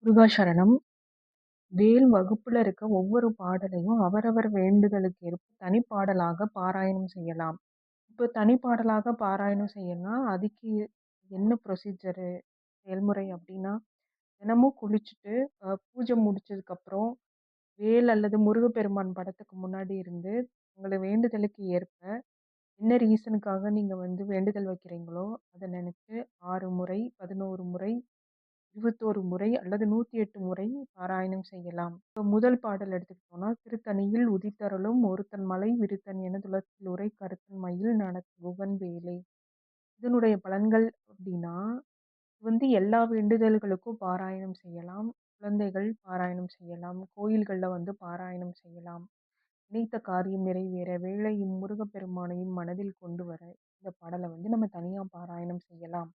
முருகா சரணம். வேல் வகுப்புல இருக்க ஒவ்வொரு பாடலையும் அவரவர் வேண்டுதலுக்கு ஏற்ப தனிப்பாடலாக பாராயணம் செய்யலாம். இப்போ தனிப்பாடலாக பாராயணம் செய்யணும்னா, அதுக்கு என்ன ப்ரொசீஜரு செயல்முறை அப்டின்னா, தினமும் குளிச்சுட்டு பூஜை முடிச்சதுக்கப்புறம் வேல் அல்லது முருகப்பெருமான் படத்துக்கு முன்னாடி இருந்து, உங்கள வேண்டுதலுக்கு ஏற்ப என்ன ரீசனுக்காக நீங்க வேண்டுதல் வைக்கிறீங்களோ, அத நெனச்சு 6 முறை, 11 முறை 21 முறை அல்லது 108 முறை பாராயணம் செய்யலாம். இப்ப முதல் பாடல் எடுத்துக்கிட்டோம்னா, "திருத்தணியில் உதித்தருளும் ஒருத்தன் மலை விருத்தன் எனதுளத்தில் உறை கருத்தன் மயில் நடத்து குகன் வேலே." இதனுடைய பலன்கள் அப்படின்னா, எல்லா வேண்டுதல்களுக்கும் பாராயணம் செய்யலாம். குழந்தைகள் பாராயணம் செய்யலாம். கோயில்கள்ல பாராயணம் செய்யலாம். நினைத்த காரியம் நிறைவேற, வேலையும் முருகப்பெருமானையும் மனதில் கொண்டு வர, இந்த பாடல நம்ம தனியா பாராயணம் செய்யலாம்.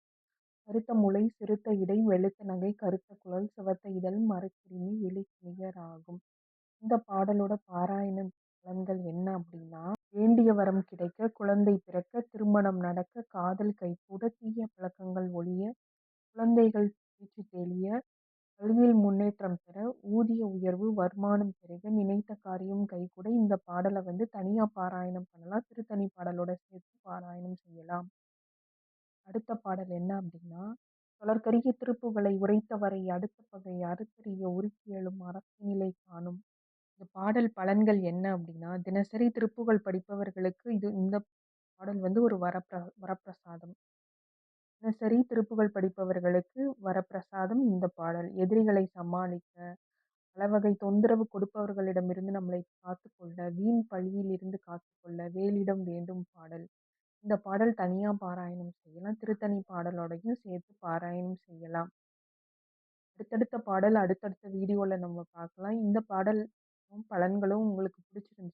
கருத்த முலை, சிறுத்த இடை, வெளுத்த நகை, கருத்த குழல், சிவத்த இதழ், மரக்கிருமி, விழிக்கு நிகராகும். இந்த பாடலோட பாராயண பலன்கள் என்ன அப்படின்னா, வேண்டிய வரம் கிடைக்க, குழந்தை பிறக்க, திருமணம் நடக்க, காதல் கைகூட, தீய பழக்கங்கள் ஒழிய, குழந்தைகள் பேச்சு தெளிய, கல்வியில் முன்னேற்றம் பெற, ஊதிய உயர்வு, வருமானம் பெருக, நினைத்த காரியம் கைகூட இந்த பாடல தனியா பாராயணம் பண்ணலாம். திருத்தணி பாடலோட சேர்த்து பாராயணம் செய்யலாம். அடுத்த பாடல் என்ன அப்படின்னா, "தொடர்கரிய திருப்புகழை உரைத்தவரை அடுத்த பகை அறுத்தெறிய உருக்கி எழும் அரசினிலை காணும்." இந்த பாடல் பலன்கள் என்ன அப்படின்னா, தினசரி திருப்புகழ் படிப்பவர்களுக்கு இந்த பாடல் ஒரு வரப்பிரசாதம். தினசரி திருப்புகழ் படிப்பவர்களுக்கு வரப்பிரசாதம் இந்த பாடல். எதிரிகளை சமாளிக்க, பலவகை தொந்தரவு கொடுப்பவர்களிடமிருந்து நம்மளை காத்துக்கொள்ள, வீண் பழியிலிருந்து காத்துக்கொள்ள, வேலிடம் வேண்டும் பாடல். இந்த பாடல் தனியா பாராயணம் செய்யலாம். திருத்தணி பாடலோடையும் சேர்த்து பாராயணம் செய்யலாம். அடுத்தடுத்த பாடல் அடுத்தடுத்த வீடியோல நம்ம பார்க்கலாம். இந்த பாடல் பலன்களும் உங்களுக்கு பிடிச்சிருந்தா